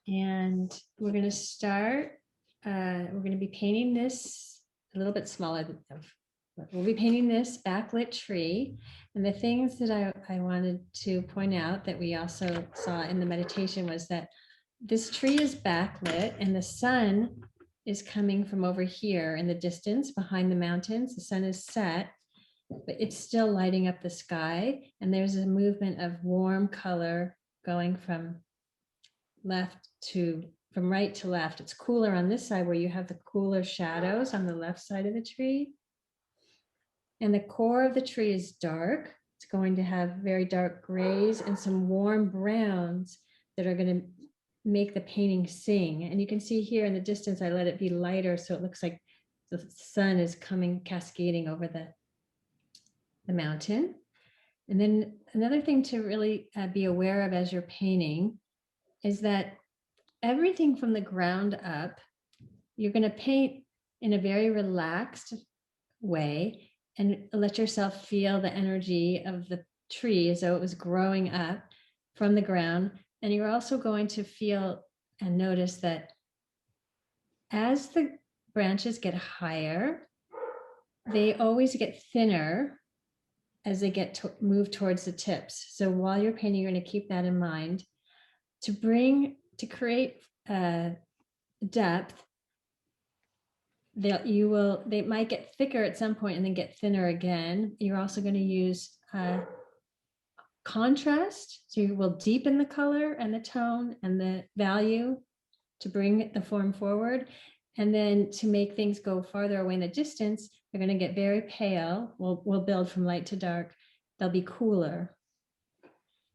And we're going to start, we're going to be painting this a little bit smaller. We'll be painting this backlit tree. And the things that I wanted to point out that we also saw in the meditation was that this tree is backlit and the sun is coming from over here in the distance behind the mountains. The sun is set, but it's still lighting up the sky. And there's a movement of warm color going from right to left. It's cooler on this side where you have the cooler shadows on the left side of the tree. And the core of the tree is dark. It's going to have very dark grays and some warm browns that are going to make the painting sing. And you can see here in the distance, I let it be lighter so it looks like the sun is coming cascading over the mountain. And then another thing to really be aware of as you're painting is that everything from the ground up, you're going to paint in a very relaxed way and let yourself feel the energy of the tree as though it was growing up from the ground. And you're also going to feel and notice that as the branches get higher, they always get thinner as they get to move towards the tips. So while you're painting, you're going to keep that in mind. To create depth, they might get thicker at some point and then get thinner again. You're also going to use contrast. So you will deepen the color and the tone and the value to bring the form forward. And then to make things go farther away in the distance, they're going to get very pale. We'll build from light to dark. They'll be cooler.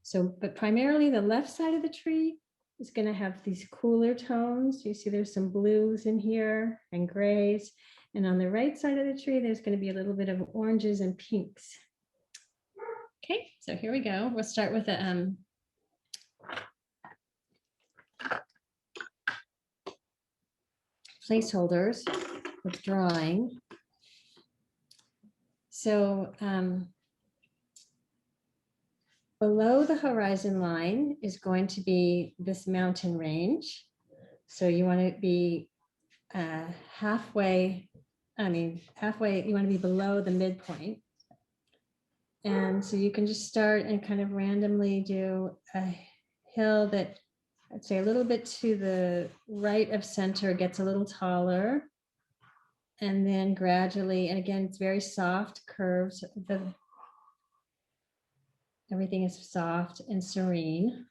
So, but primarily the left side of the tree is going to have these cooler tones. You see there's some blues in here and grays. And on the right side of the tree, there's going to be a little bit of oranges and pinks. Okay, so here we go. We'll start with a placeholders with drawing. So below the horizon line is going to be this mountain range. So you want to be halfway, you want to be below the midpoint. And so you can just start and kind of randomly do a hill that I'd say a little bit to the right of center gets a little taller. And then gradually, and again, it's very soft curves. Everything is soft and serene.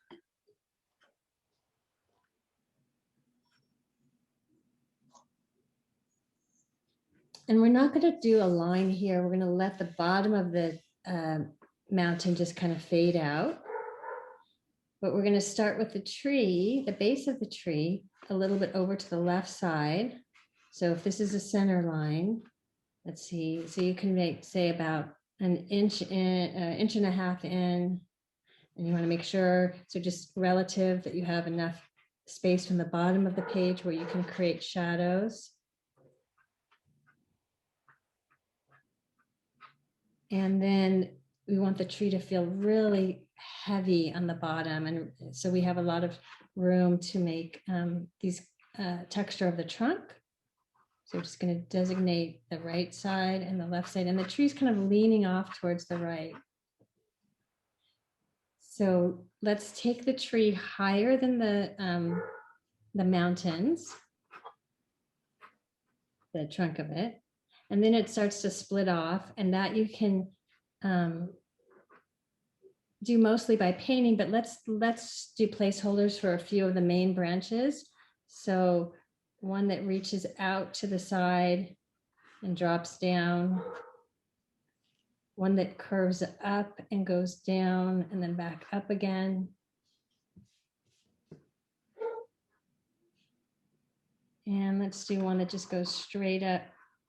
And we're not going to do a line here. We're going to let the bottom of the mountain just kind of fade out. But we're going to start with the tree, the base of the tree, a little bit over to the left side. So if this is a center line, let's see. So you can make, say, about an inch and a half in. And you want to make sure, so just relative, that you have enough space from the bottom of the page where you can create shadows. And then we want the tree to feel really heavy on the bottom. And so we have a lot of room to make these texture of the trunk. So we're just going to designate the right side and the left side. And the tree's kind of leaning off towards the right. So let's take the tree higher than the mountains, the trunk of it, and then it starts to split off, and that you can do mostly by painting, but let's do placeholders for a few of the main branches. So one that reaches out to the side and drops down, one that curves up and goes down and then back up again. And let's do one that just goes straight up.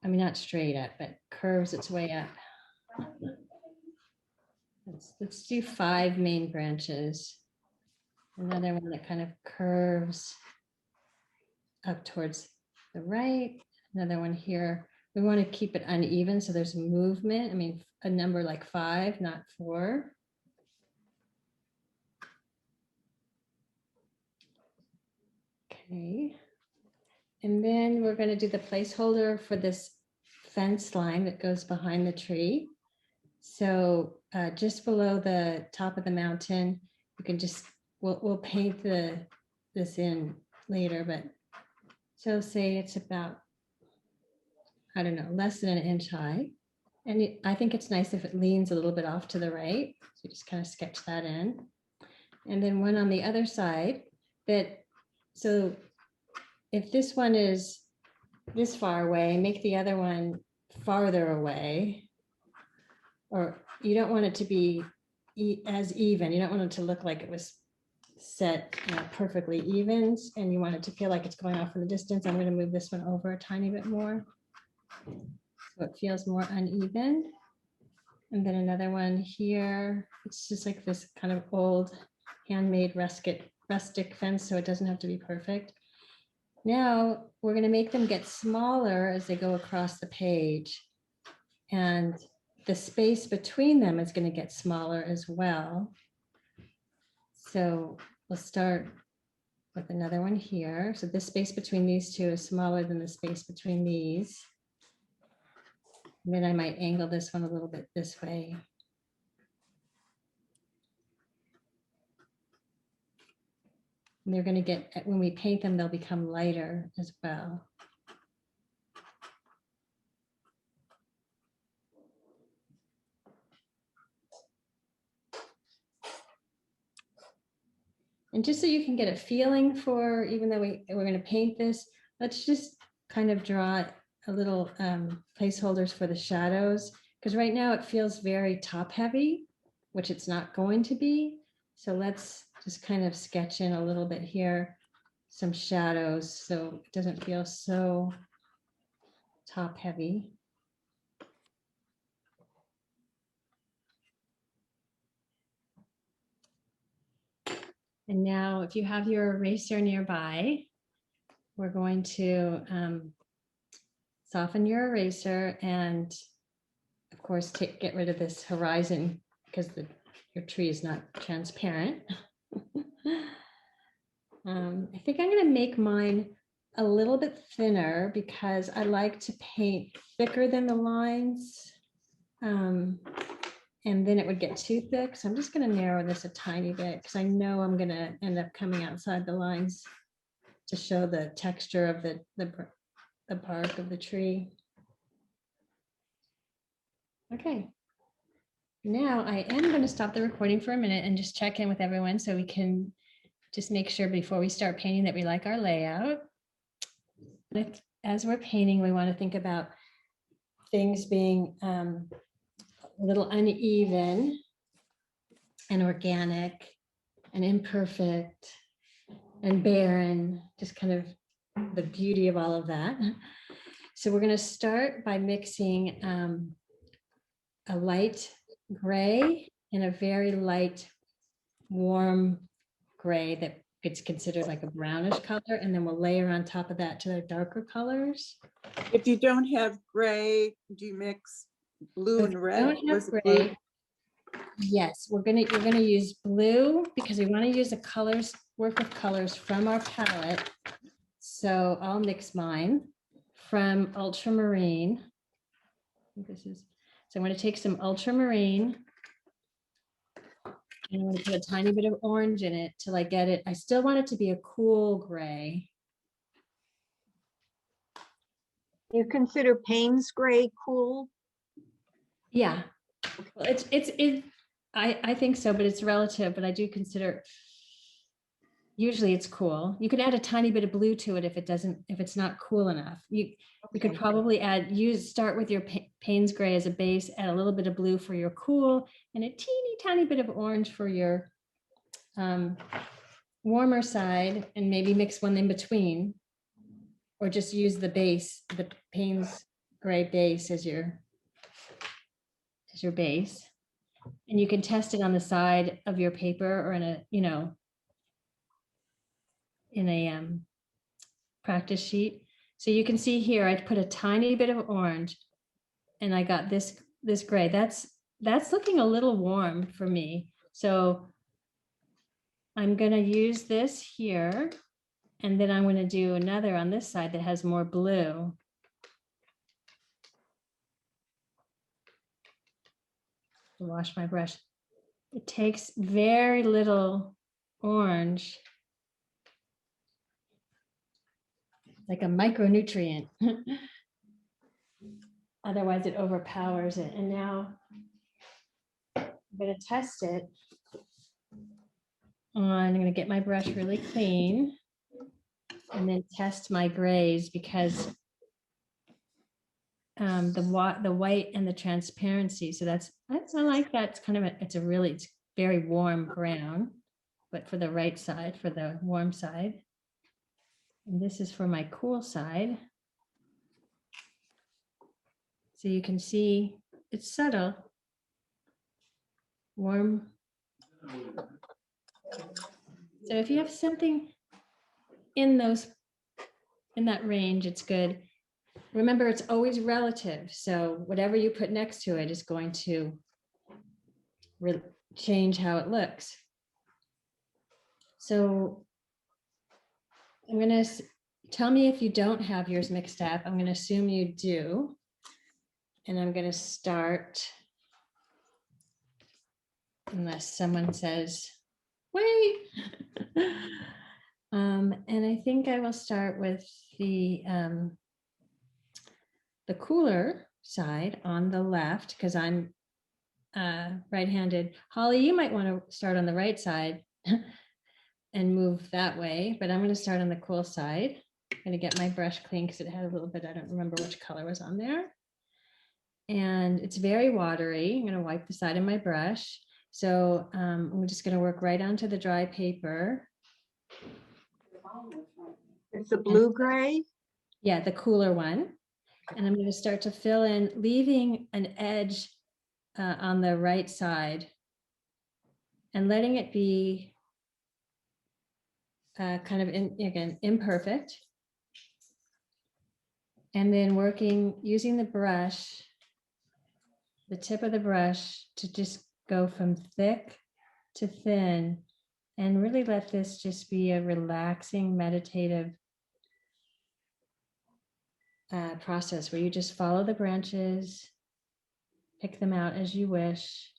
I mean, not straight up, but curves its way up. Let's do 5 main branches. Another one that kind of curves up towards the right. Another one here. We want to keep it uneven, so there's movement. I mean, a number like 5, not 4. Okay. And then we're going to do the placeholder for this fence line that goes behind the tree. So just below the top of the mountain, you can just, we'll paint this in later, but so say it's about, I don't know, less than an inch high. And I think it's nice if it leans a little bit off to the right. So just kind of sketch that in. And then one on the other side that, so if this one is this far away, make the other one farther away. Or you don't want it to be as even. You don't want it to look like it was set perfectly even, and you want it to feel like it's going off in the distance. I'm going to move this one over a tiny bit more so it feels more uneven. And then another one here. It's just like this kind of old handmade rustic fence, so it doesn't have to be perfect. Now we're going to make them get smaller as they go across the page. And the space between them is going to get smaller as well. So we'll start with another one here. So this space between these two is smaller than the space between these. And then I might angle this one a little bit this way. And they're going to get, when we paint them, they'll become lighter as well. And just so you can get a feeling for, even though we're going to paint this, let's just kind of draw a little placeholders for the shadows, because right now it feels very top heavy, which it's not going to be. So let's just kind of sketch in a little bit here, some shadows, so it doesn't feel so top heavy. And now if you have your eraser nearby, we're going to soften your eraser and of course get rid of this horizon because your tree is not transparent. I think I'm going to make mine a little bit thinner because I like to paint thicker than the lines. And then it would get too thick. So I'm just going to narrow this a tiny bit because I know I'm going to end up coming outside the lines to show the texture of the bark of the tree. Okay. Now I am going to stop the recording for a minute and just check in with everyone so we can just make sure before we start painting that we like our layout. As we're painting, we want to think about things being a little uneven and organic and imperfect and barren, just kind of the beauty of all of that. So we're going to start by mixing a light gray and a very light, warm gray that it's considered like a brownish color, and then we'll layer on top of that to the darker colors. If you don't have gray, do you mix blue and red? Don't have gray. Yes, you're gonna use blue because we want to use the colors, work with colors from our palette. So I'll mix mine from ultramarine. So I'm going to take some ultramarine and I'm going to put a tiny bit of orange in it till I get it. I still want it to be a cool gray. You consider Payne's gray cool? Yeah, well, I think so, but it's relative. But I do consider usually it's cool. You could add a tiny bit of blue to it if it's not cool enough. You could probably start with your Payne's gray as a base, add a little bit of blue for your cool, and a teeny tiny bit of orange for your warmer side, and maybe mix one in between, or just use the base, the Payne's gray base as your base. And you can test it on the side of your paper or in a, in a practice sheet. So you can see here, I put a tiny bit of orange and I got this gray. That's looking a little warm for me. So I'm going to use this here, and then I'm going to do another on this side that has more blue. Wash my brush. It takes very little orange, like a micronutrient. Otherwise it overpowers it. And now I'm going to test it. I'm going to get my brush really clean and then test my grays, because the white and the transparency. So that's I like that. It's kind of it's very warm brown, but for the right side, for the warm side. And this is for my cool side. So you can see it's subtle, warm. So if you have something in that range, it's good. Remember, it's always relative. So whatever you put next to it is going to change how it looks. So I'm going to tell me if you don't have yours mixed up. I'm going to assume you do. And I'm going to start, unless someone says, wait. And I think I will start with the cooler side on the left, because I'm right-handed. Holly, you might want to start on the right side and move that way, but I'm going to start on the cool side. I'm going to get my brush clean because it had a little bit, I don't remember which color was on there. And it's very watery. I'm going to wipe the side of my brush. So I'm just going to work right onto the dry paper. It's a blue gray. Yeah, the cooler one. And I'm going to start to fill in, leaving an edge on the right side and letting it be kind of, again, imperfect. And then using the brush, the tip of the brush, to just go from thick to thin and really let this just be a relaxing, meditative process where you just follow the branches, pick them out as you wish.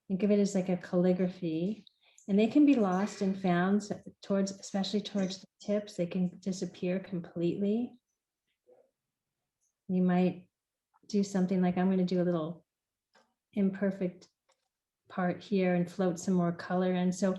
Think of it as like a calligraphy, and they can be lost and found especially towards the tips. They can disappear completely. You might do something like, I'm going to do a little imperfect part here and float some more color in. So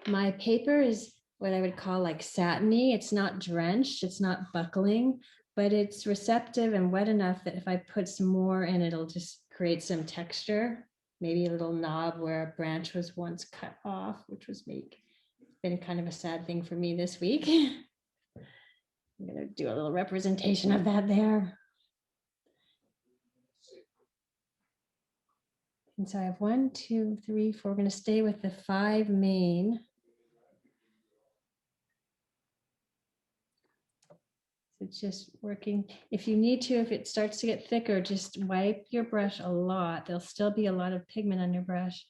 my paper is what I would call like satiny. It's not drenched, it's not buckling, but it's receptive and wet enough that if I put some more in, it'll just create some texture. Maybe a little knob where a branch was once cut off, which was been kind of a sad thing for me this week. I'm going to do a little representation of that there. And so I have 1, 2, 3, 4. We're going to stay with the 5 main. It's just working. If you need to, if it starts to get thicker, just wipe your brush a lot. There'll still be a lot of pigment on your brush.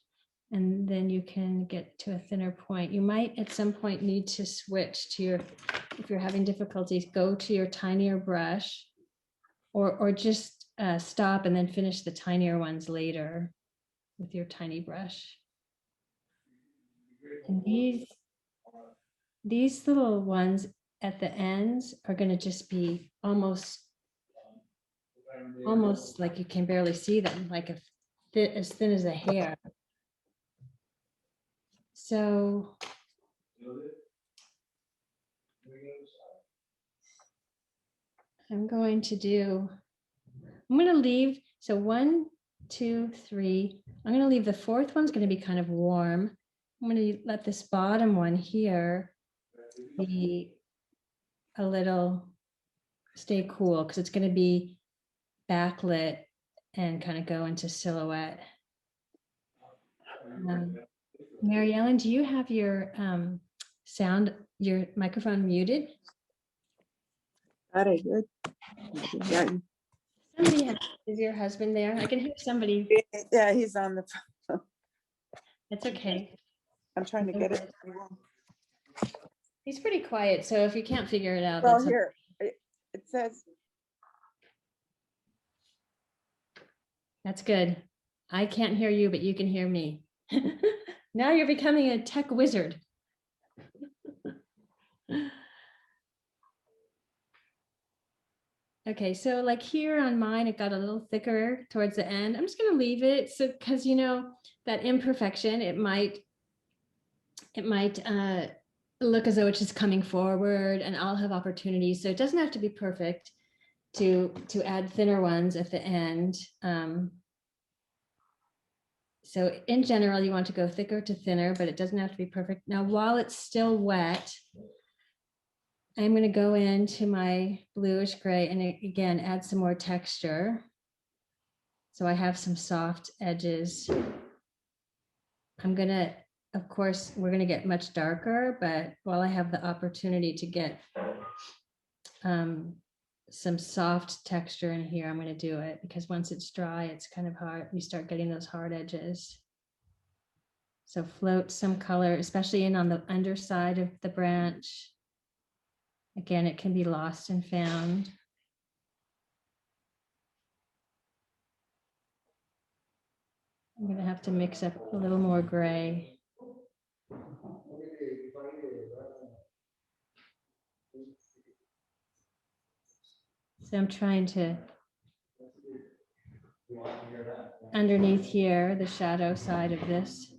And then you can get to a thinner point. You might at some point need to switch to if you're having difficulties, go to your tinier brush, or just stop and then finish the tinier ones later with your tiny brush. And these little ones at the ends are going to just be almost like you can barely see them, like as thin as a hair. So I'm going to leave, so 1, 2, 3. I'm going to leave the fourth one's going to be kind of warm. I'm going to let this bottom one here be a little stay cool, because it's going to be backlit and kind of go into silhouette. Mary Ellen, do you have your your microphone muted? Thought I did. Yeah, Somebody is your husband there? I can hear somebody. yeah, he's on the phone. It's okay. I'm trying to get it. He's pretty quiet, so if you can't figure it out, Well, that's here, it says, that's good. I can't hear you, but you can hear me. Now you're becoming a tech wizard. Okay, so like here on mine, it got a little thicker towards the end. I'm just going to leave it. So, because you know, that imperfection, it might look as though it's just coming forward, and I'll have opportunities. So it doesn't have to be perfect to add thinner ones at the end. So in general, you want to go thicker to thinner, but it doesn't have to be perfect. Now, while it's still wet, I'm going to go into my bluish gray and again, add some more texture. So I have some soft edges. I'm going to, of course, we're going to get much darker, but while I have the opportunity to get some soft texture in here, I'm going to do it because once it's dry, it's kind of hard. You start getting those hard edges. So float some color, especially in on the underside of the branch. Again, it can be lost and found. I'm going to have to mix up a little more gray. So I'm trying to, underneath here, the shadow side of this.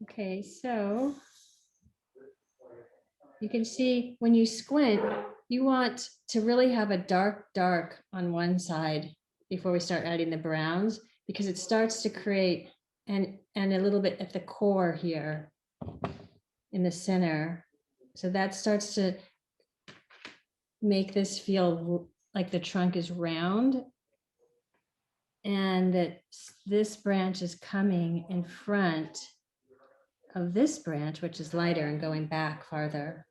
Okay, so you can see when you squint, you want to really have a dark on one side before we start adding the browns, because it starts to create and a little bit at the core here in the center. So that starts to make this feel like the trunk is round and that this branch is coming in front of this branch, which is lighter and going back farther.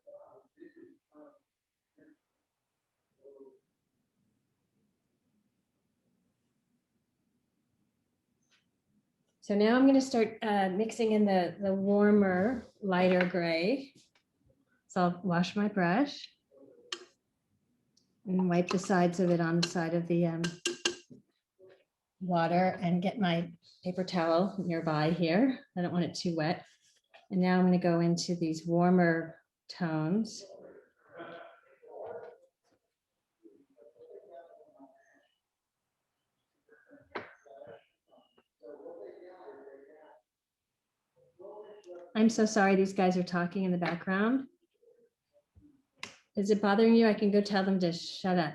So now I'm going to start mixing in the warmer, lighter gray. So I'll wash my brush and wipe the sides of it on the side of the water and get my paper towel nearby here. I don't want it too wet. And now I'm going to go into these warmer tones. I'm so sorry these guys are talking in the background. Is it bothering you? I can go tell them to shut up.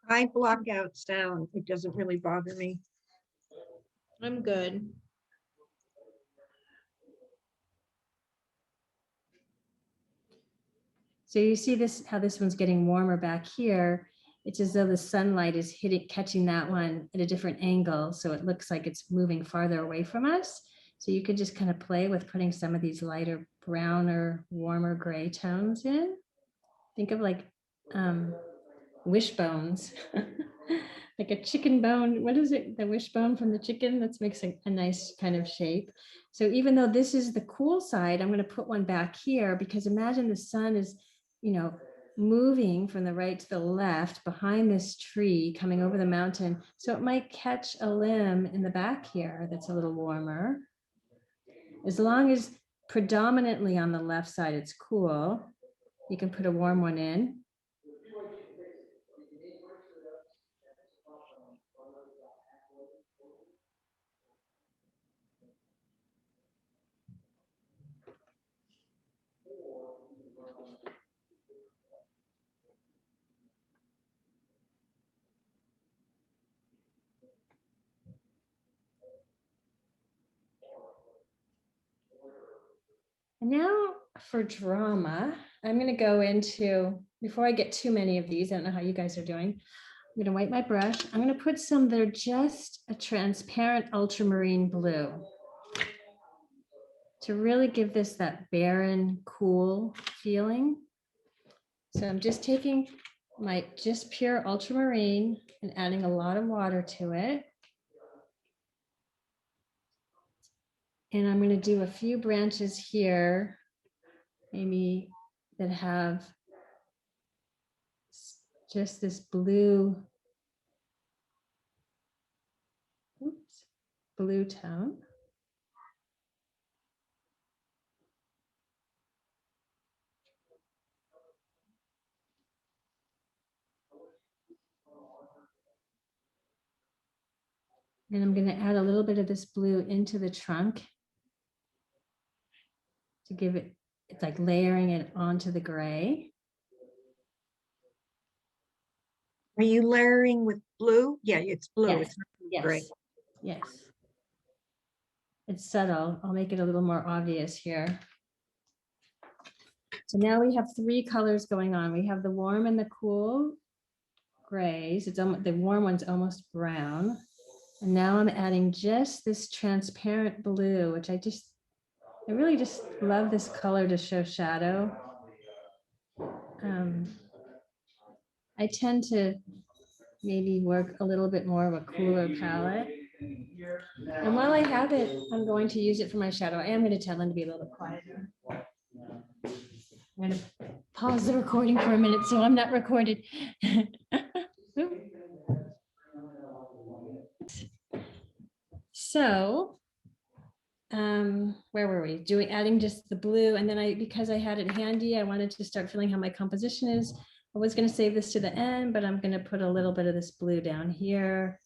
I block out sound. It doesn't really bother me. I'm good. So you see this, how this one's getting warmer back here. It's as though the sunlight is catching that one at a different angle. So it looks like it's moving farther away from us. So you could just kind of play with putting some of these lighter browner, warmer gray tones in. Think of like wishbones, like a chicken bone. What is it? The wishbone from the chicken that makes a nice kind of shape. So even though this is the cool side, I'm going to put one back here because imagine the sun is, you know, moving from the right to the left behind this tree coming over the mountain. So it might catch a limb in the back here that's a little warmer. As long as predominantly on the left side it's cool, you can put a warm one in. And now for drama, I'm going to go into, before I get too many of these, I don't know how you guys are doing. I'm going to wipe my brush. I'm going to put some that are just a transparent ultramarine blue to really give this that barren, cool feeling. So I'm just taking my just pure ultramarine and adding a lot of water to it. And I'm going to do a few branches here, maybe that have just this blue, oops, blue tone. And I'm going to add a little bit of this blue into the trunk to give it, it's like layering it onto the gray. Are you layering with blue? Yeah, it's blue. Yes, It's not yes, gray. yes. It's subtle. I'll make it a little more obvious here. So now we have three colors going on. We have the warm and the cool grays. It's almost, the warm one's almost brown. And now I'm adding just this transparent blue, which I really just love this color to show shadow. I tend to maybe work a little bit more of a cooler palette. And while I have it, I'm going to use it for my shadow. I am going to tell them to be a little bit quieter. I'm going to pause the recording for a minute so I'm not recorded. So, where were we? Adding just the blue, and then because I had it handy, I wanted to start feeling how my composition is. I was going to save this to the end, but I'm going to put a little bit of this blue down here.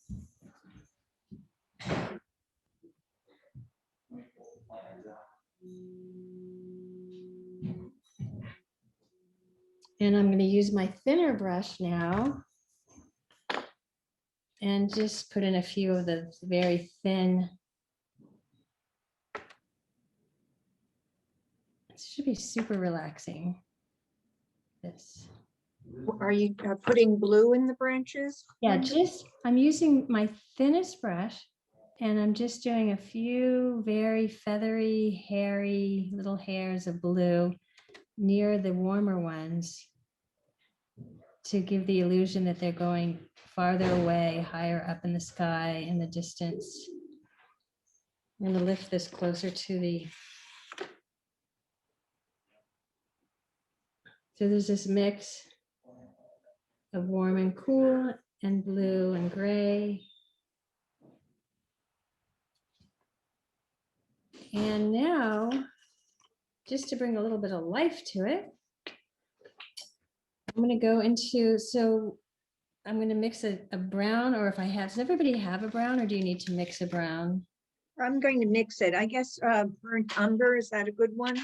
And I'm going to use my thinner brush now and just put in a few of the very thin. It should be super relaxing. This. Are you putting blue in the branches? Yeah, I'm using my thinnest brush and I'm just doing a few very feathery, hairy little hairs of blue near the warmer ones to give the illusion that they're going farther away, higher up in the sky in the distance. I'm going to lift this closer to the. So there's this mix of warm and cool and blue and gray. And now, just to bring a little bit of life to it, I'm going to go into, so I'm going to mix a brown, or if I have, does everybody have a brown, or do you need to mix a brown? I'm going to mix it. I guess burnt umber, is that a good one?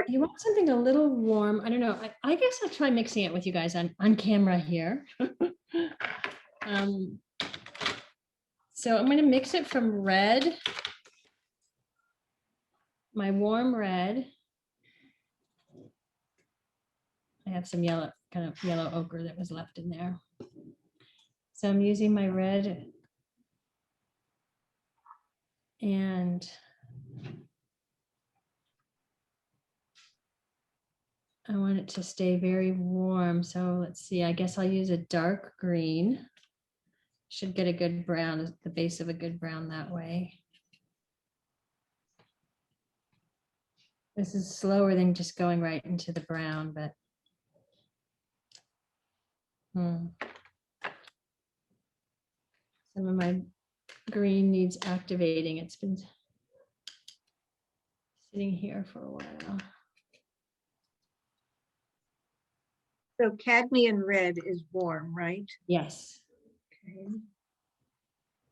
You want something a little warm. I don't know. I guess I'll try mixing it with you guys on camera here. So I'm going to mix it from red, my warm red. I have some yellow, kind of yellow ochre that was left in there. So I'm using my red and I want it to stay very warm. So let's see, I guess I'll use a dark green. Should get a good brown, the base of a good brown that way. This is slower than just going right into the brown, but some of my green needs activating. It's been sitting here for a while. So cadmium red is warm, right? Yes. Okay.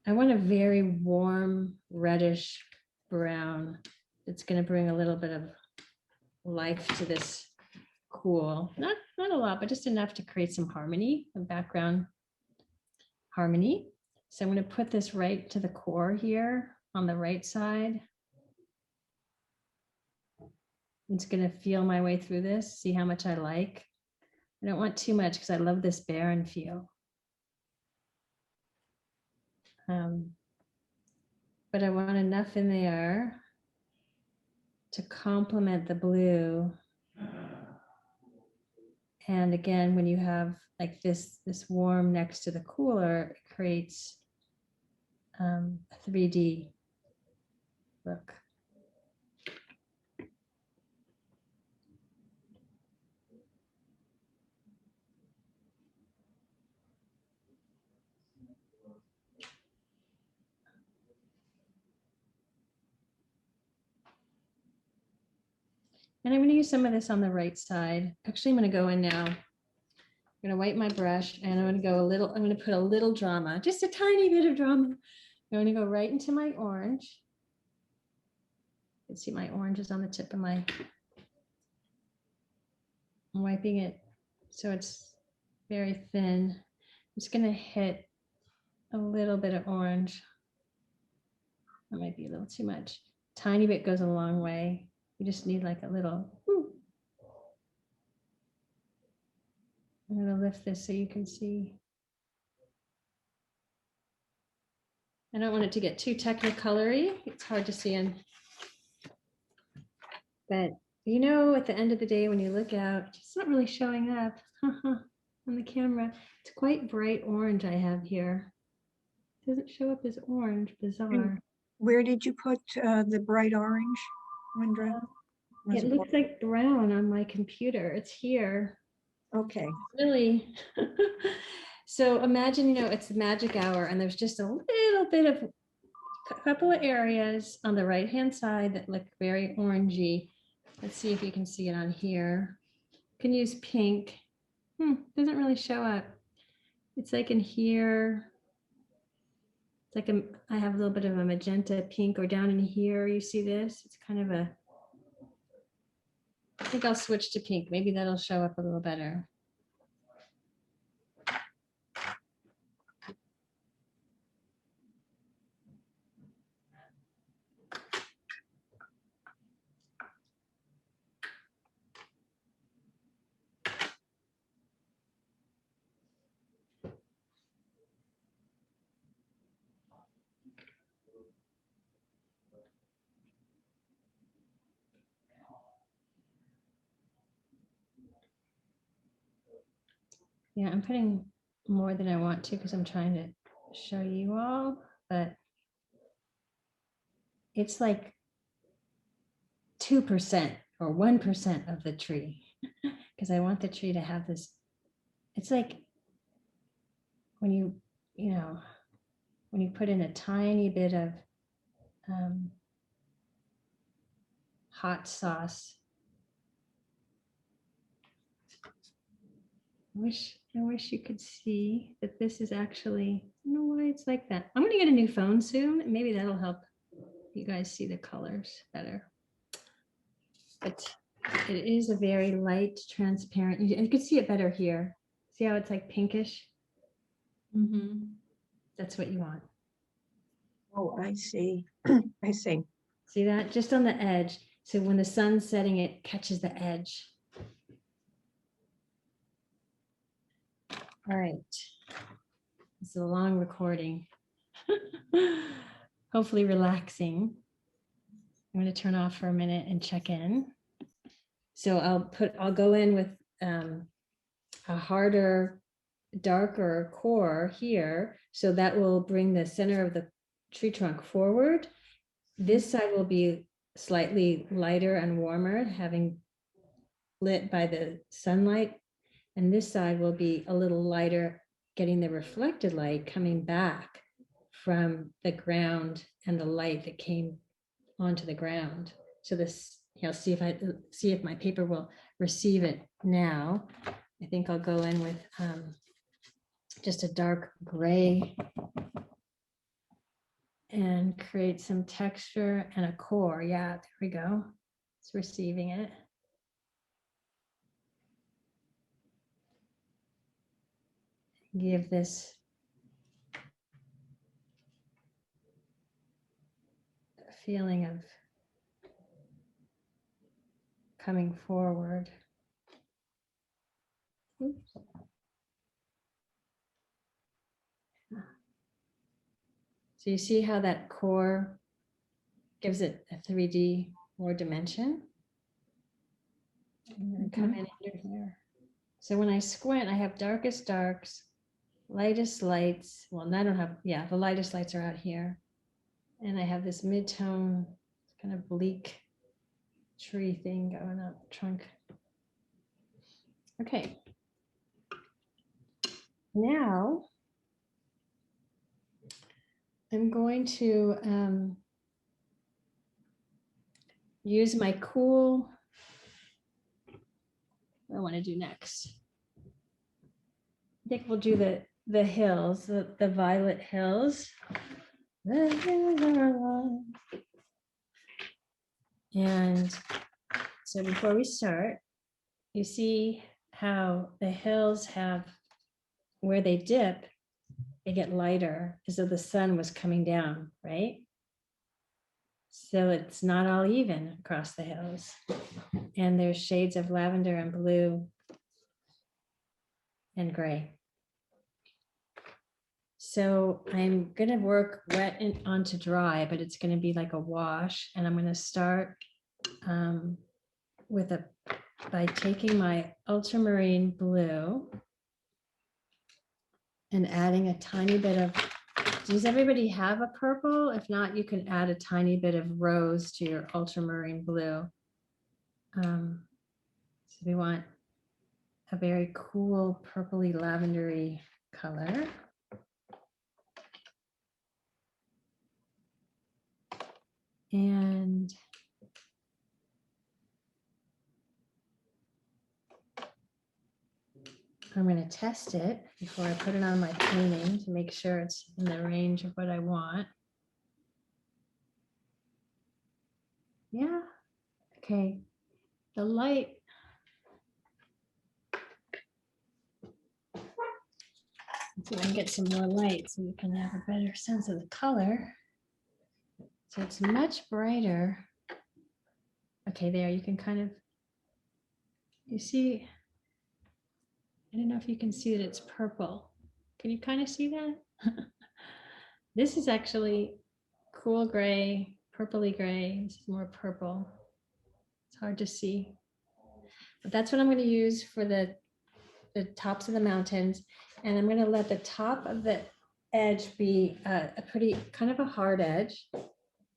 I want a very warm reddish brown. It's going to bring a little bit of life to this cool. Not a lot, but just enough to create some harmony, some background harmony. So I'm going to put this right to the core here on the right side. I'm just gonna feel my way through this, see how much I like. I don't want too much because I love this barren feel. But I want enough in there to complement the blue. And again, when you have like this warm next to the cooler, it creates a 3D look. And I'm going to use some of this on the right side. Actually, I'm going to go in now. I'm going to wipe my brush and I'm going to go a little, I'm going to put a little drama, just a tiny bit of drama. I'm going to go right into my orange. You can see my orange is on the tip of my, I'm wiping it so it's very thin. I'm just going to hit a little bit of orange. That might be a little too much. Tiny bit goes a long way. You just need like a little, whoo. I'm going to lift this so you can see. I don't want it to get too technicolory. It's hard to see in. But you know, at the end of the day, when you look out, it's not really showing up on the camera. It's quite bright orange I have here. It doesn't show up as orange, bizarre. Where did you put the bright orange, Wendra? Was It it looks like brown on my computer. It's here. Okay, Really. So imagine, you know, it's the magic hour and there's just a little bit of a couple of areas on the right hand side that look very orangey. Let's see if you can see it on here. You can use pink. Doesn't really show up. It's like in here. It's like I have a little bit of a magenta pink, or down in here, you see this? It's kind of a, I think I'll switch to pink. Maybe that'll show up a little better. Yeah, I'm putting more than I want to because I'm trying to show you all, but it's like 2% or 1% of the tree because I want the tree to have this. It's like when you know, when you put in a tiny bit of hot sauce. I wish you could see that this is actually, I don't know why it's like that. I'm going to get a new phone soon. Maybe that'll help you guys see the colors better. But it is a very light, transparent. You can see it better here. See how it's like pinkish? That's what you want. oh, I see. I see. See that? Just on the edge. So when the sun's setting, it catches the edge. All right. This is a long recording. Hopefully relaxing. I'm going to turn off for a minute and check in. So I'll go in with a harder, darker core here. So that will bring the center of the tree trunk forward. This side will be slightly lighter and warmer, having lit by the sunlight. And this side will be a little lighter, getting the reflected light coming back from the ground and the light that came onto the ground. So this, see if my paper will receive it now. I think I'll go in with just a dark gray and create some texture and a core. Yeah, there we go. It's receiving it. Give this a feeling of coming forward. Oops. So you see how that core gives it a 3D more dimension? I'm going to come in under here. So when I squint, I have darkest darks, lightest lights. Well, I don't have, yeah, the lightest lights are out here. And I have this mid-tone, kind of bleak tree thing going up, trunk. Okay. Now, I'm going to use my cool, what do I want to do next? I think we'll do the hills, the violet hills. The hills are alive. And so before we start, you see how the hills have, where they dip, they get lighter as though the sun was coming down, right? So it's not all even across the hills. And there's shades of lavender and blue and gray. So I'm going to work wet and onto dry, but it's going to be like a wash. And I'm going to start by taking my ultramarine blue and adding a tiny bit of, does everybody have a purple? If not, you can add a tiny bit of rose to your ultramarine blue. So we want a very cool purpley lavendery color. And I'm going to test it before I put it on my painting to make sure it's in the range of what I want. Yeah. Okay. The light. Let's see if I can get some more light so you can have a better sense of the color. So it's much brighter. Okay, there you can kind of, you see, I don't know if you can see that it's purple. Can you kind of see that? This is actually cool gray, purpley gray. This is more purple. It's hard to see. But that's what I'm going to use for the tops of the mountains. And I'm going to let the top of the edge be a pretty kind of a hard edge.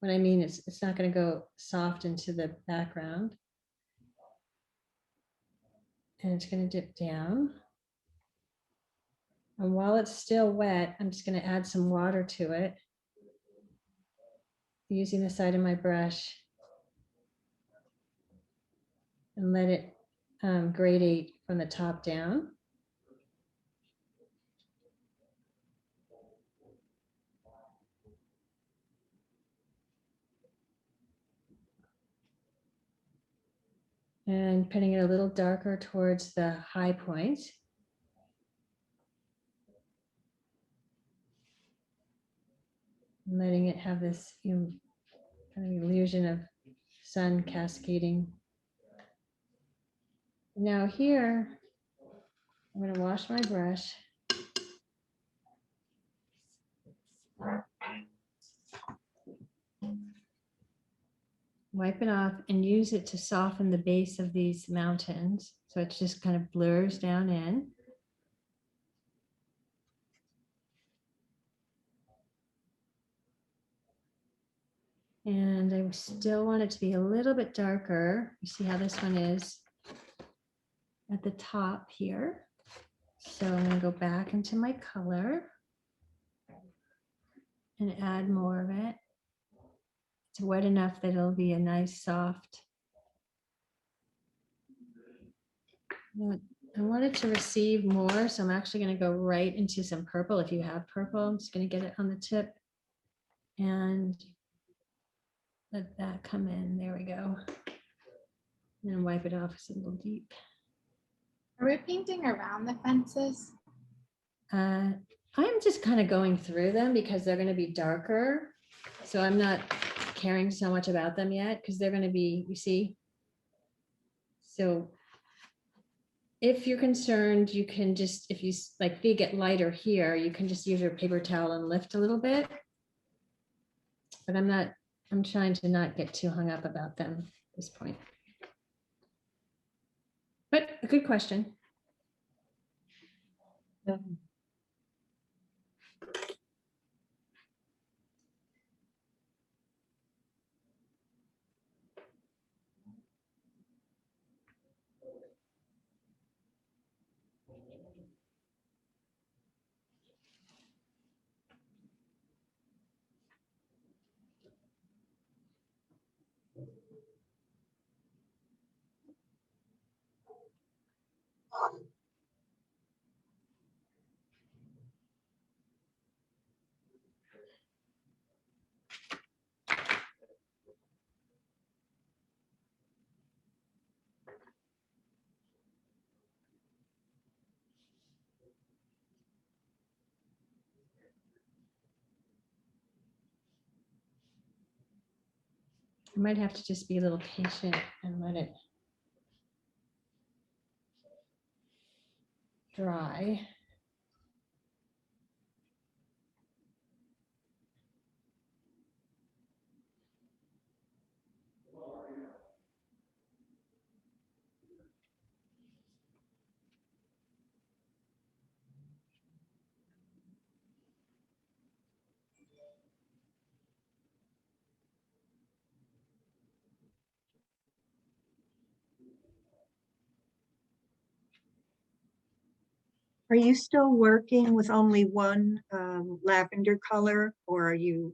What I mean is it's not going to go soft into the background. And it's going to dip down. And while it's still wet, I'm just going to add some water to it using the side of my brush and let it gradate from the top down. And putting it a little darker towards the high point. Letting it have this kind of illusion of sun cascading. Now here, I'm going to wash my brush. Wipe it off and use it to soften the base of these mountains. So it just kind of blurs down in. And I still want it to be a little bit darker. You see how this one is at the top here. So I'm going to go back into my color and add more of it. It's wet enough that it'll be a nice soft. I want it to receive more, so I'm actually going to go right into some purple. If you have purple, I'm just going to get it on the tip and let that come in. There we go. And wipe it off. It's a little deep. Are we painting around the fences? I'm just kind of going through them because they're going to be darker. So I'm not caring so much about them yet because they're going to be, you see, So if you're concerned, you can just, if you like they get lighter here, you can just use your paper towel and lift a little bit. But I'm trying to not get too hung up about them at this point. But a good question. I might have to just be a little patient and let it dry. Are you still working with only one lavender color, or are you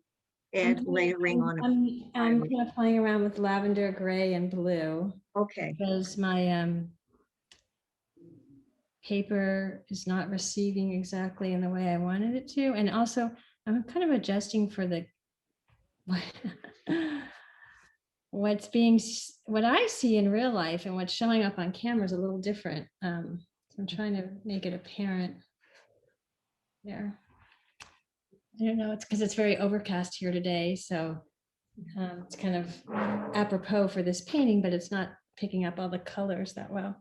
layering on? I'm kind of playing around with lavender, gray, and blue Okay, because my paper is not receiving exactly in the way I wanted it to. And also I'm kind of adjusting for the what I see in real life and what's showing up on camera is a little different. So I'm trying to make it apparent there. I don't know, it's because it's very overcast here today, so it's kind of apropos for this painting, but it's not picking up all the colors that well.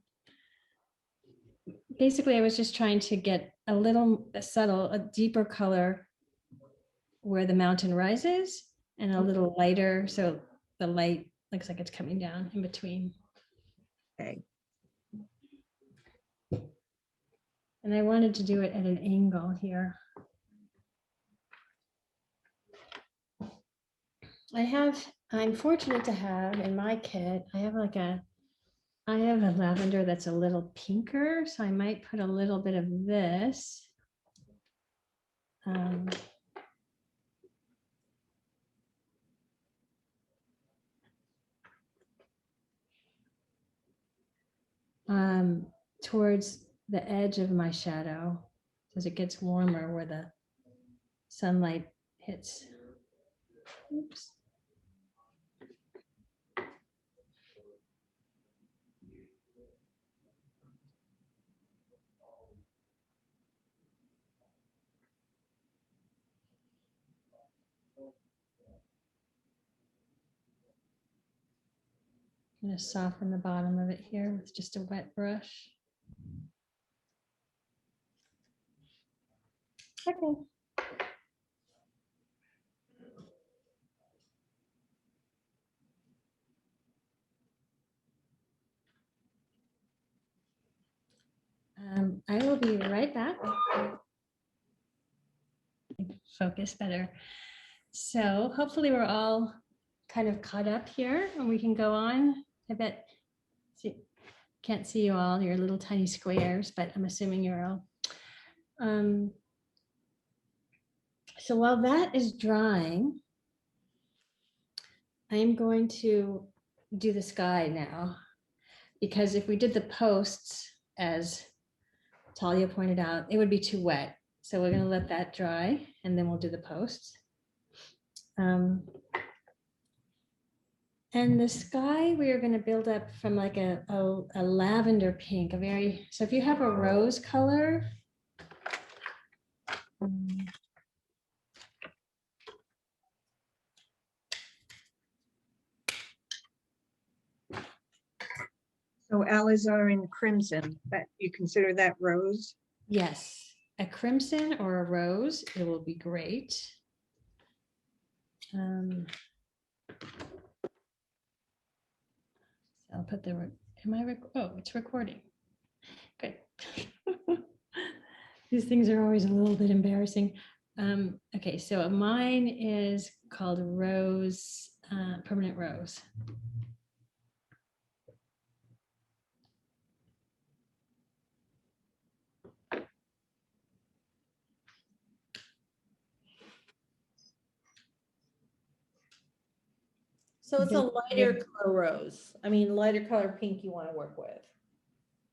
Basically, I was just trying to get a deeper color where the mountain rises and a little lighter, so the light looks like it's coming down in between. okay. And I wanted to do it at an angle here. I'm fortunate to have in my kit, I have a lavender that's a little pinker, so I might put a little bit of this. Towards the edge of my shadow as it gets warmer where the sunlight hits. Oops. I'm going to soften the bottom of it here with just a wet brush. Okay. I will be right back. Focus better. So hopefully we're all kind of caught up here and we can go on. I bet, can't see you all, your little tiny squares, but I'm assuming you're all. So while that is drying, I am going to do the sky now, because if we did the posts, as Talia pointed out, it would be too wet. So we're going to let that dry and then we'll do the posts. And the sky, we are going to build up from like a lavender pink, so if you have a rose color, Oh, alizarin crimson, that you consider that rose? Yes, a crimson or a rose, it will be great. I'll put the, oh, it's recording. Good. These things are always a little bit embarrassing. Okay, so mine is called Rose, Permanent Rose. So it's a Very lighter good. color rose. I mean, lighter color pink you want to work with.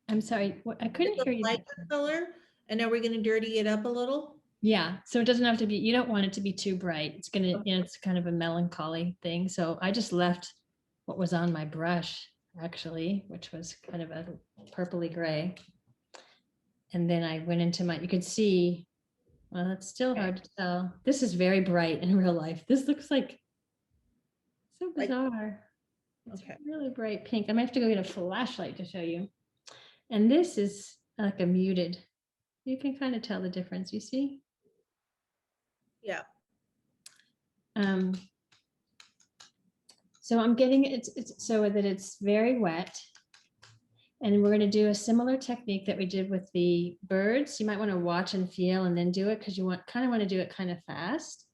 I'm sorry, I couldn't It's hear a you. lighter color, and now we're going to dirty it up a little. Yeah, so it doesn't have to be, you don't want it to be too bright. It's gonna, it's kind of a melancholy thing. So I just left what was on my brush, actually, which was kind of a purpley gray. And then I went into my, you could see, well, it's still hard to tell. This is very bright in real life. This looks like so Like- bizarre. It's Okay. really bright pink. I might have to go get a flashlight to show you. And this is like a muted. You can kind of tell the difference, you see? Yeah. So I'm getting it's so that it's very wet. And we're going to do a similar technique that we did with the birds. You might want to watch and feel and then do it because you kind of want to do it kind of fast.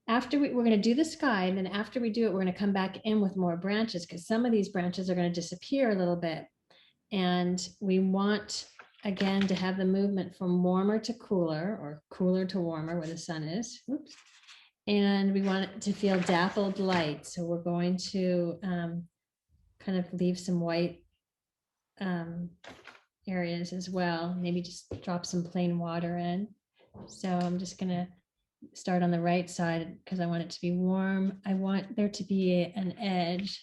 After we're going to do the sky, and then after we do it, we're going to come back in with more branches because some of these branches are going to disappear a little bit. And we want, again, to have the movement from warmer to cooler or cooler to warmer where the sun is. Oops. And we want it to feel dappled light. So we're going to kind of leave some white areas as well. Maybe just drop some plain water in. So I'm just gonna start on the right side because I want it to be warm. I want there to be an edge.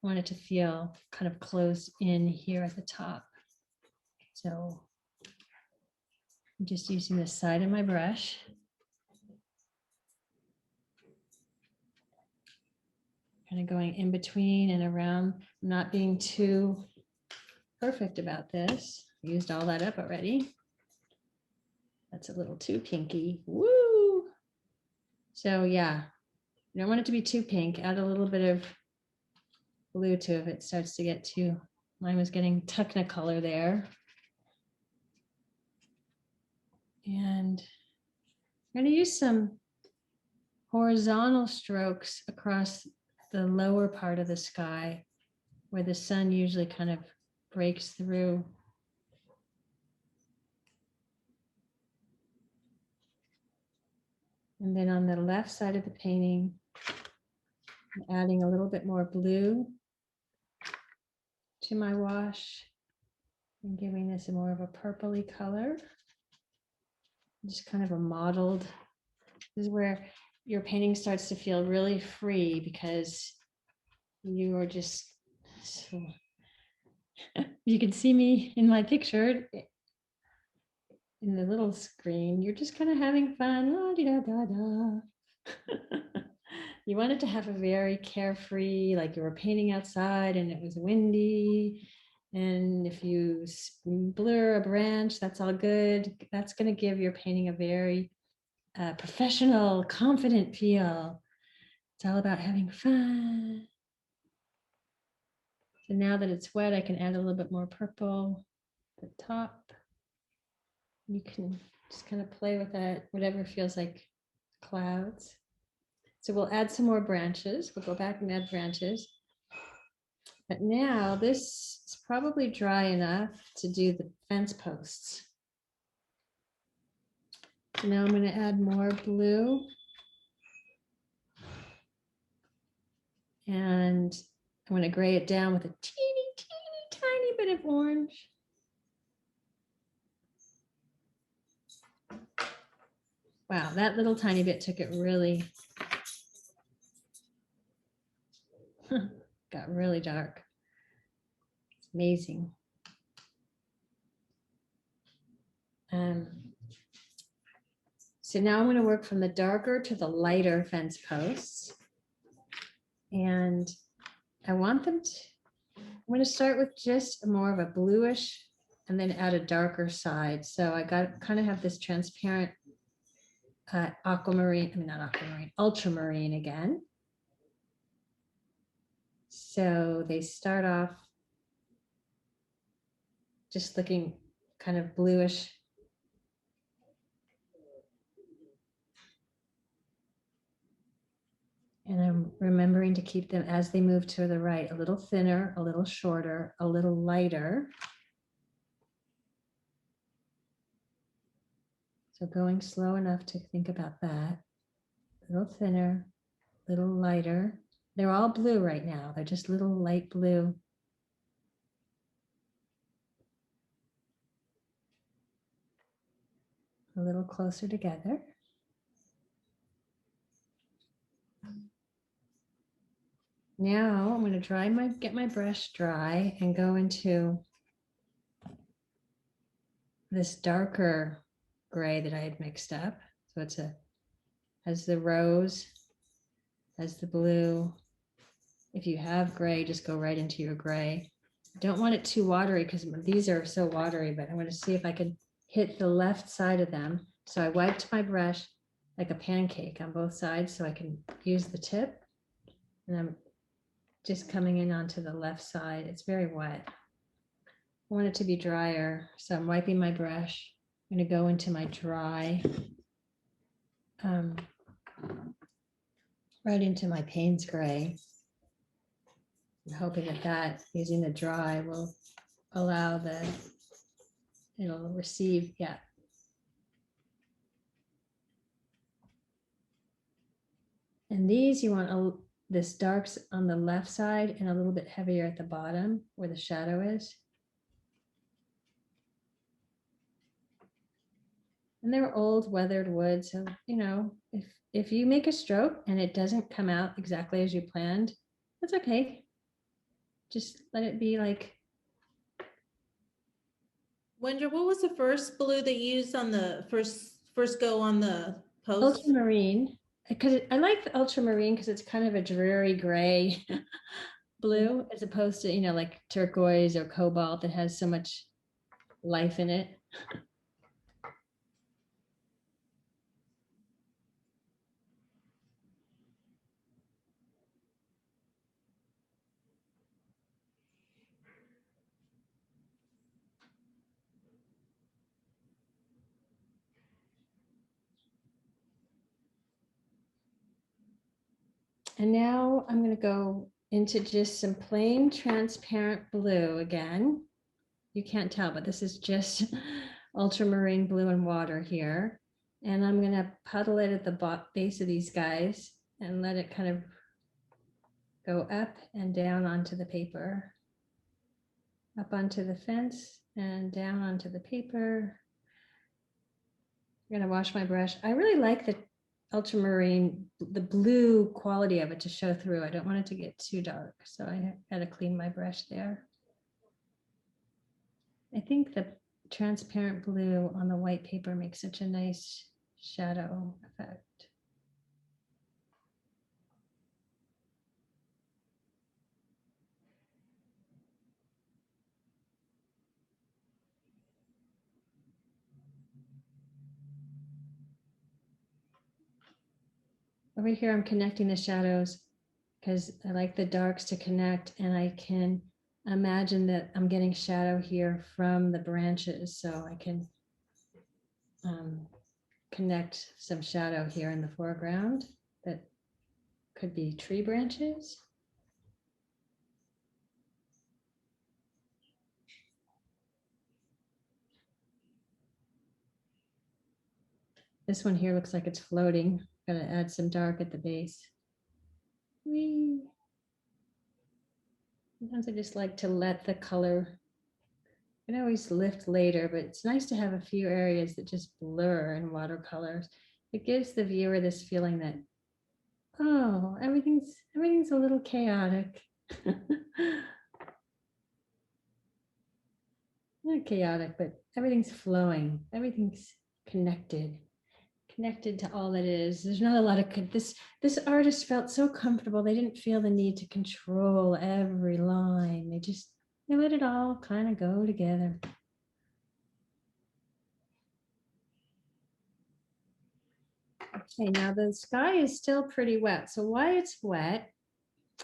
I want it to feel kind of close in here at the top. So I'm just using the side of my brush. Kind of going in between and around, not being too perfect about this. Used all that up already. That's a little too pinky. Woo! So yeah, you don't want it to be too pink. Add a little bit of blue to it if it starts to get too, mine was getting technicolor there. And I'm going to use some horizontal strokes across the lower part of the sky where the sun usually kind of breaks through. And then on the left side of the painting, I'm adding a little bit more blue to my wash and giving this more of a purpley color. Just kind of a mottled. This is where your painting starts to feel really free because you are just so, you can see me in my picture in the little screen. You're just kind of having fun. La-di-da-da-da. You wanted to have a very carefree, like you were painting outside and it was windy. And if you blur a branch, that's all good. That's going to give your painting a very professional, confident feel. It's all about having fun. So now that it's wet, I can add a little bit more purple at the top. You can just kind of play with that, whatever feels like clouds. So we'll add some more branches. We'll go back and add branches. But now this is probably dry enough to do the fence posts. So now I'm going to add more blue. And I'm going to gray it down with a teeny tiny bit of orange. Wow, that little tiny bit took it really, got really dark. It's amazing. So now I'm going to work from the darker to the lighter fence posts. And I want them to, I'm going to start with just more of a bluish and then add a darker side. So I got kind of have this transparent aquamarine, I mean, not aquamarine, ultramarine again. So they start off just looking kind of bluish. And I'm remembering to keep them as they move to the right, a little thinner, a little shorter, a little lighter. So going slow enough to think about that. A little thinner, a little lighter. They're all blue right now. They're just little light blue. A little closer together. Now I'm going to get my brush dry and go into this darker gray that I had mixed up. So it's has the rose, has the blue. If you have gray, just go right into your gray. Don't want it too watery because these are so watery, but I'm going to see if I can hit the left side of them. So I wiped my brush like a pancake on both sides so I can use the tip. And I'm just coming in onto the left side. It's very wet. I want it to be drier. So I'm wiping my brush. I'm going to go into my dry, right into my Payne's gray. I'm hoping that using the dry will allow it'll receive, yeah. And these you want this darks on the left side and a little bit heavier at the bottom where the shadow is. And they're old weathered wood. So, you know, if you make a stroke and it doesn't come out exactly as you planned, that's okay. Just let it be like. Wendra, what was the first blue that you used on the first go on the post? Ultramarine, because I like the ultramarine because it's kind of a dreary gray blue as opposed to, you know, like turquoise or cobalt that has so much life in it. And now I'm going to go into just some plain transparent blue again. You can't tell, but this is just ultramarine blue and water here. And I'm going to puddle it at the base of these guys and let it kind of go up and down onto the paper. Up onto the fence and down onto the paper. I'm going to wash my brush. I really like the ultramarine, the blue quality of it to show through. I don't want it to get too dark, so I got to clean my brush there. I think the transparent blue on the white paper makes such a nice shadow effect. Over here, I'm connecting the shadows because I like the darks to connect, and I can imagine that I'm getting shadow here from the branches, so I can connect some shadow here in the foreground that could be tree branches. This one here looks like it's floating. Gonna add some dark at the base. Whee. Sometimes I just like to let the color, I can always lift later, but it's nice to have a few areas that just blur in watercolors. It gives the viewer this feeling that, oh, everything's a little chaotic. Not chaotic, but everything's flowing. Everything's connected to all that is. There's not a lot of, this artist felt so comfortable. They didn't feel the need to control every line. They just They let it all kind of go together. Okay, now the sky is still pretty wet. So while it's wet,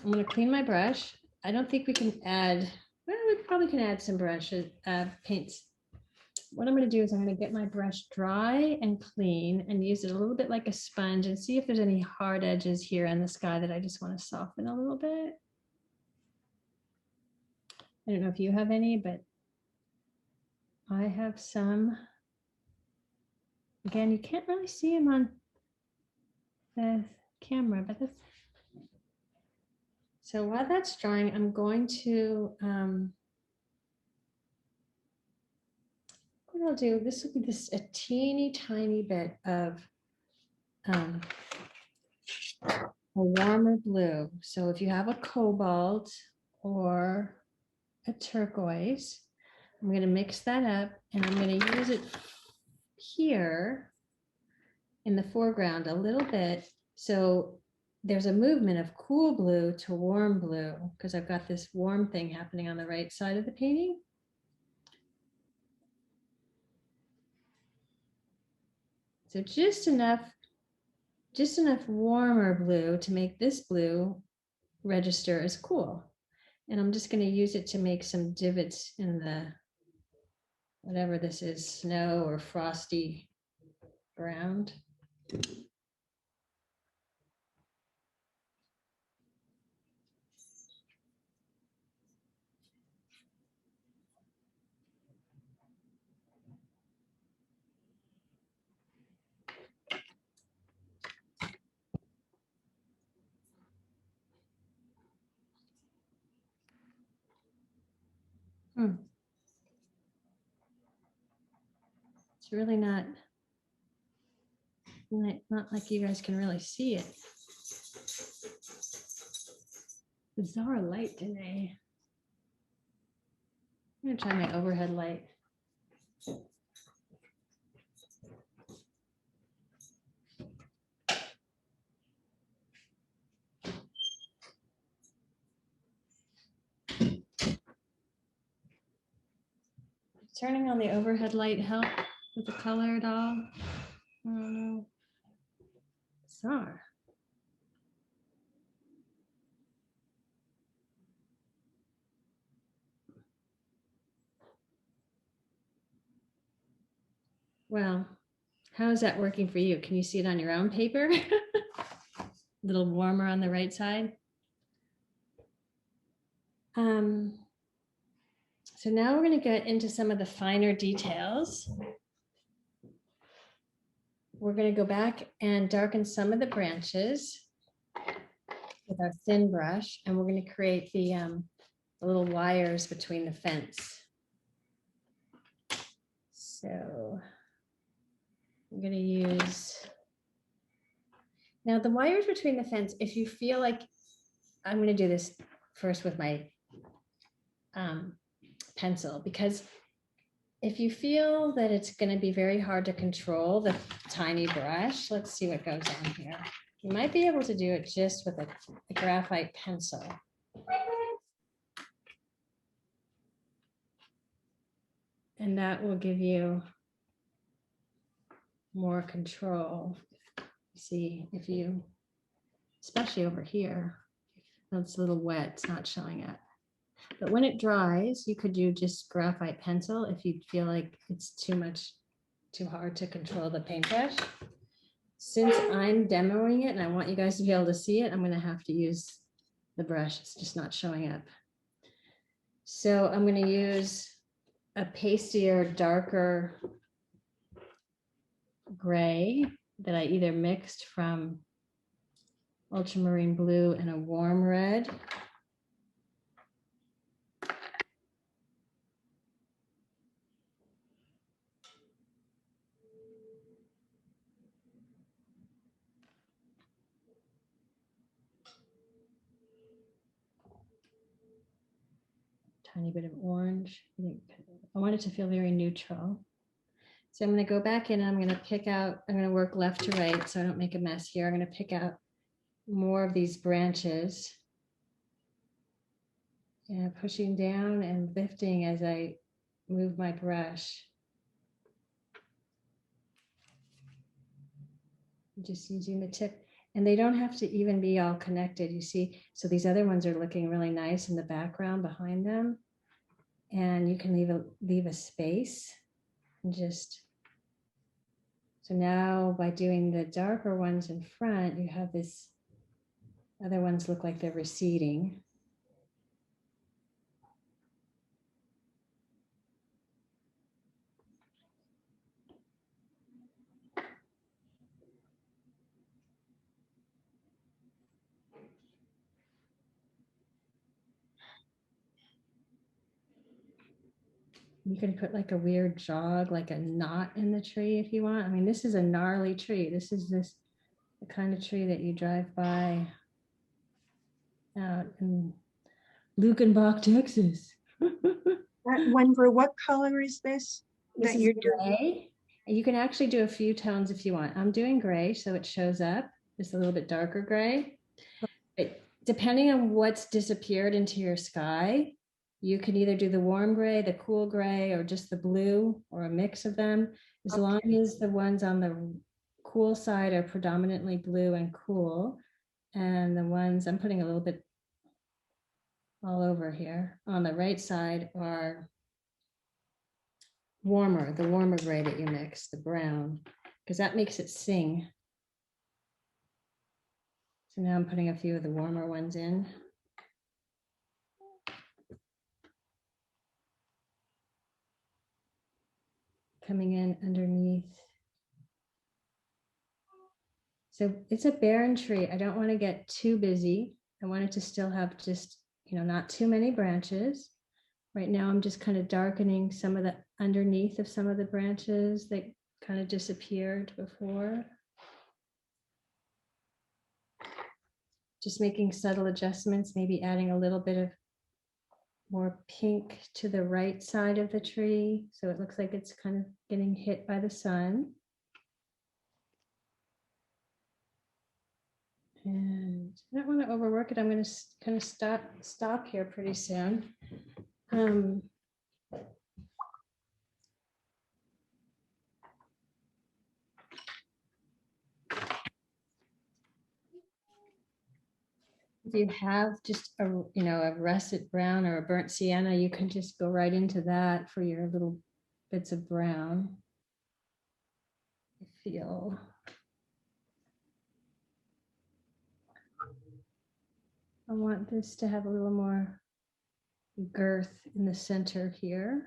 I'm going to clean my brush. I don't think we can add, well, we probably can add some brushes, paints. What I'm going to do is I'm going to get my brush dry and clean and use it a little bit like a sponge and see if there's any hard edges here in the sky that I just want to soften a little bit. I don't know if you have any, but I have some. Again, you can't really see them on the camera, but that's. So while that's drying, I'm going to, what I'll do, this will be this a teeny tiny bit of a warmer blue. So if you have a cobalt or a turquoise, I'm going to mix that up and I'm going to use it here in the foreground a little bit. So there's a movement of cool blue to warm blue because I've got this warm thing happening on the right side of the painting. So just enough warmer blue to make this blue register as cool. And I'm just going to use it to make some divots in the, whatever this is, snow or frosty ground. It's really not like you guys can really see it. Bizarre light today. I'm gonna try my overhead light. Turning on the overhead light help with the color at all? I don't know. Bizarre. Well, how is that working for you? Can you see it on your own paper? A little warmer on the right side. So now we're going to get into some of the finer details. We're going to go back and darken some of the branches with our thin brush, and we're going to create the little wires between the fence. So I'm going to use, now the wires between the fence, if you feel like, I'm going to do this first with my pencil, because if you feel that it's going to be very hard to control the tiny brush, let's see what goes on here. You might be able to do it just with a graphite pencil. And that will give you more control. See if you, especially over here, it's a little wet, it's not showing up. But when it dries, you could do just graphite pencil if you feel like it's too hard to control the paintbrush. Since I'm demoing it and I want you guys to be able to see it, I'm going to have to use the brush. It's just not showing up. So I'm going to use a pastier, darker gray that I either mixed from ultramarine blue and a warm red. Tiny bit of orange. I want it to feel very neutral. So I'm going to go back in and I'm going to pick out, I'm going to work left to right so I don't make a mess here. I'm going to pick out more of these branches. Yeah, pushing down and lifting as I move my brush. Just using the tip, and they don't have to even be all connected, you see. So these other ones are looking really nice in the background behind them. And you can leave a space and just, so now by doing the darker ones in front, you have this, other ones look like they're receding. You can put like a weird jog, like a knot in the tree if you want. I mean, this is a gnarly tree. This is the kind of tree that you drive by out in Lukenbach, Texas. Wendra, what color is this? This that is you're doing? gray. And you can actually do a few tones if you want. I'm doing gray, so it shows up. Just a little bit darker gray. Depending on what's disappeared into your sky, you can either do the warm gray, the cool gray, or just the blue, or a mix of them. As long as the ones on the cool side are predominantly blue and cool, and the ones, I'm putting a little bit all over here, on the right side are warmer, the warmer gray that you mix, the brown, because that makes it sing. So now I'm putting a few of the warmer ones in. Coming in underneath. So it's a barren tree. I don't want to get too busy. I want it to still have just, not too many branches. Right now, I'm just kind of darkening some of the underneath of some of the branches that kind of disappeared before. Just making subtle adjustments, maybe adding a little bit of more pink to the right side of the tree. So it looks like it's kind of getting hit by the sun. And I don't want to overwork it. I'm going to kind of stop here pretty soon. If you have just a russet brown or a burnt sienna, you can just go right into that for your little bits of brown. I feel. I want this to have a little more girth in the center here.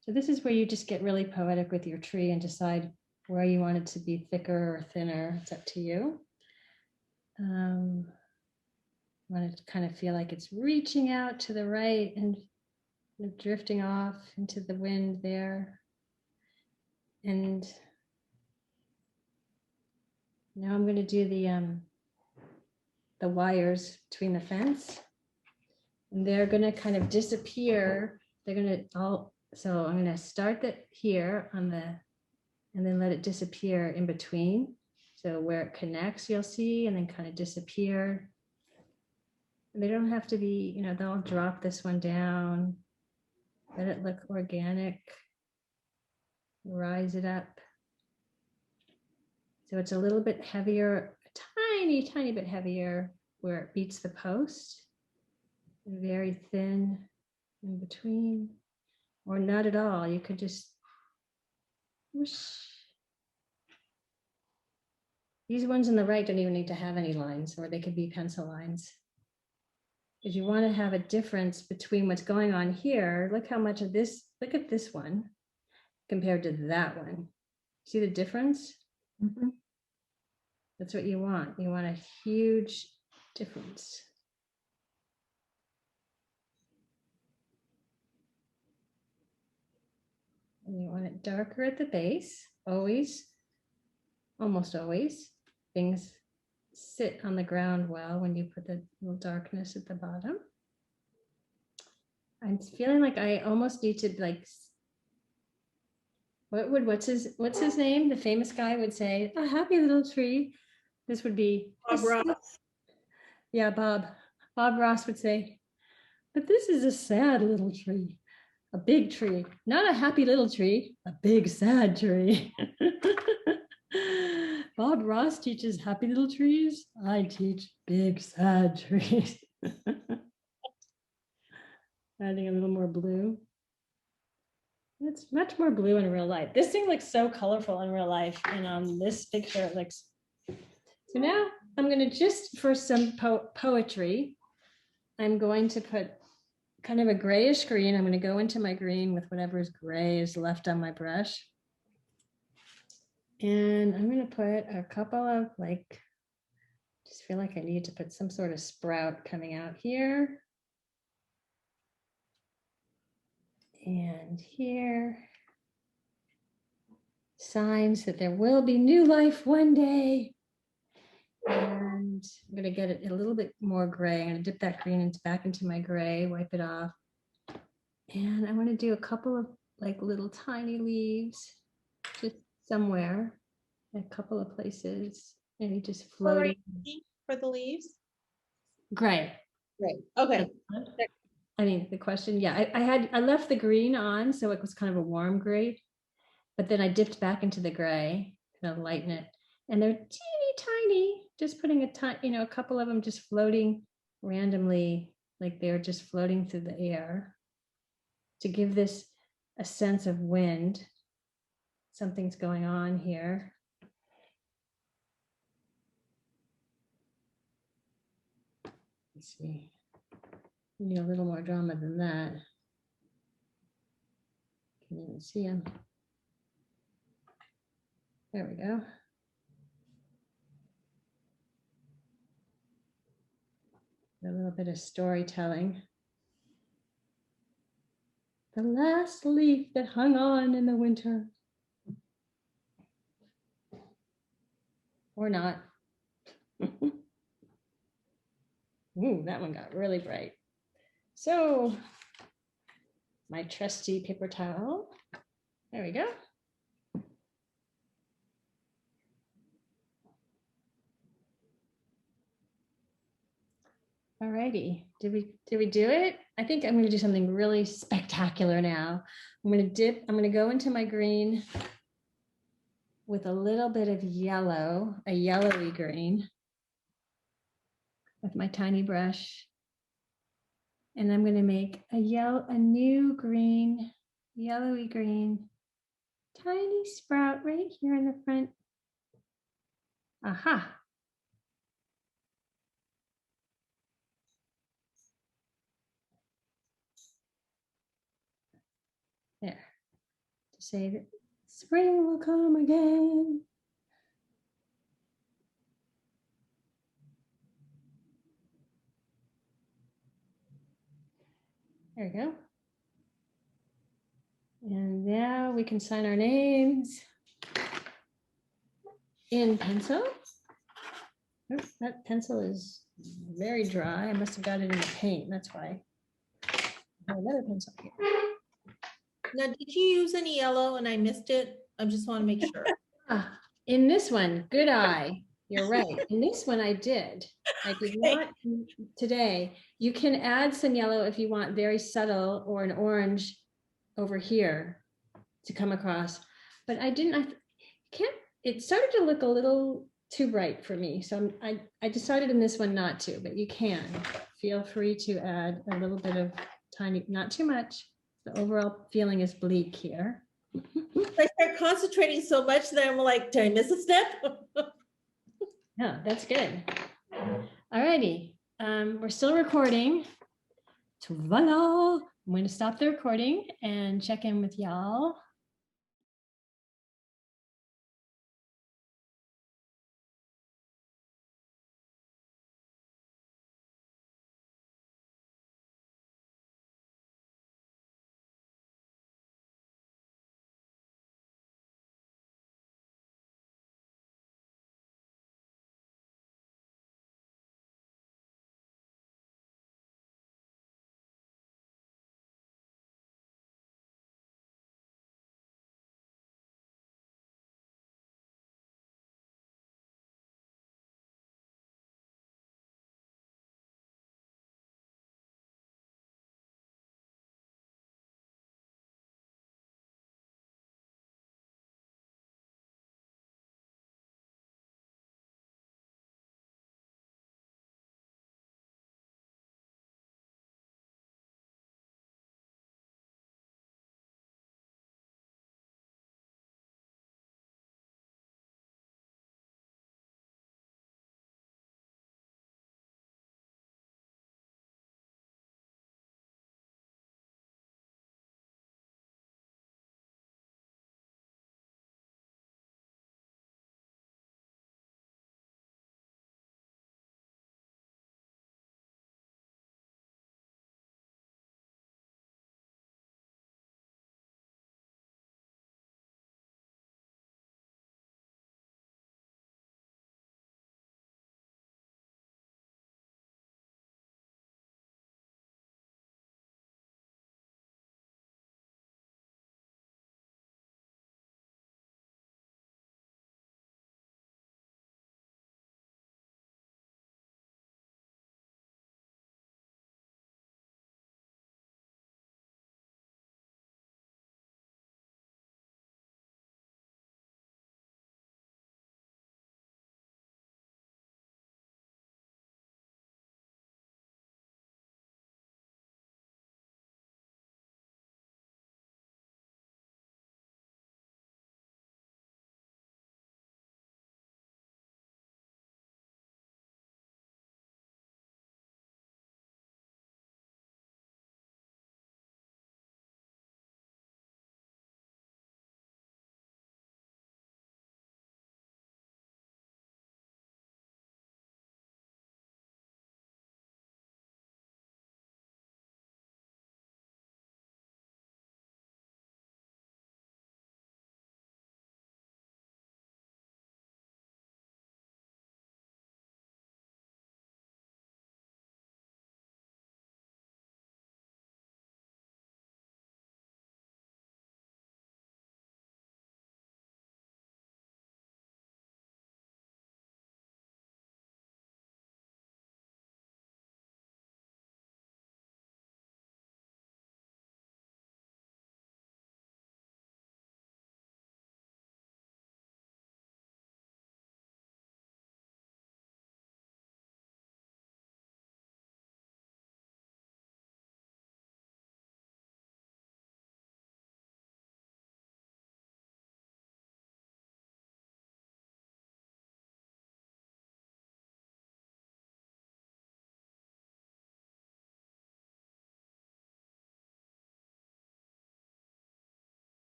So this is where you just get really poetic with your tree and decide where you want it to be thicker or thinner. It's up to you. Want it to kind of feel like it's reaching out to the right and drifting off into the wind there. And now I'm going to do the wires between the fence. And they're going to kind of disappear. They're going to all, so I'm going to start that here on the, and then let it disappear in between. So where it connects, you'll see, and then kind of disappear. And they don't have to be, they'll drop this one down, let it look organic, rise it up. So it's a little bit heavier, a tiny bit heavier where it beats the post. And very thin in between, or not at all. You could just whoosh. These ones on the right don't even need to have any lines, or they could be pencil lines. Because you want to have a difference between what's going on here. Look how much of this, look at this one compared to that one. See the difference? Mm-hmm. That's what you want. You want a huge difference. And you want it darker at the base, always, almost always. Things sit on the ground well when you put the little darkness at the bottom. I'm feeling like I almost need to what's his name? The famous guy would say, a happy little tree. This would be, Bob Ross. yeah, Bob Ross would say, but this is a sad little tree, a big tree, not a happy little tree, a big sad tree. Bob Ross teaches happy little trees. I teach big sad trees. Adding a little more blue. It's much more blue in real life. This thing looks so colorful in real life, and on this picture it looks. So now I'm going to just, for some poetry, I'm going to put kind of a grayish green. I'm going to go into my green with whatever's gray is left on my brush. And I'm going to put a couple of just feel like I need to put some sort of sprout coming out here. And here. Signs that there will be new life one day. And I'm going to get it a little bit more gray. I'm going to dip that green back into my gray, wipe it off. And I want to do a couple of little tiny leaves just somewhere, a couple of places, maybe just floating. For the leaves? Gray. Right. Okay. I mean, the question, yeah, I left the green on, so it was kind of a warm gray, but then I dipped back into the gray to lighten it. And they're teeny tiny, just putting a couple of them just floating randomly, like they're just floating through the air to give this a sense of wind. Something's going on here. Let's see. You need a little more drama than that. Can you even see them? There we go. A little bit of storytelling. The last leaf that hung on in the winter. Or not. Ooh, that one got really bright. So, my trusty paper towel. There we go. All righty, did we do it? I think I'm going to do something really spectacular now. I'm going to go into my green with a little bit of yellow, a yellowy green with my tiny brush. And I'm going to make a new green, yellowy green, tiny sprout right here in the front. Aha. There, to say that spring will come again. There we go. And now we can sign our names in pencil. Oops, that pencil is very dry. I must have got it in the paint. That's why. I have another pencil here. Now, did you use any yellow and I missed it? I just want to make sure. In this one, good eye. You're right. In this one, I did. I did not today. You can add some yellow if you want very subtle, or an orange over here to come across. But I didn't. I can't. It started to look a little too bright for me, so I decided in this one not to. But you can feel free to add a little bit of tiny, not too much. The overall feeling is bleak here. I start concentrating so much that I'm like, did I miss a step? Yeah, that's good. All righty. We're still recording. Voila. I'm going to stop the recording and check in with y'all.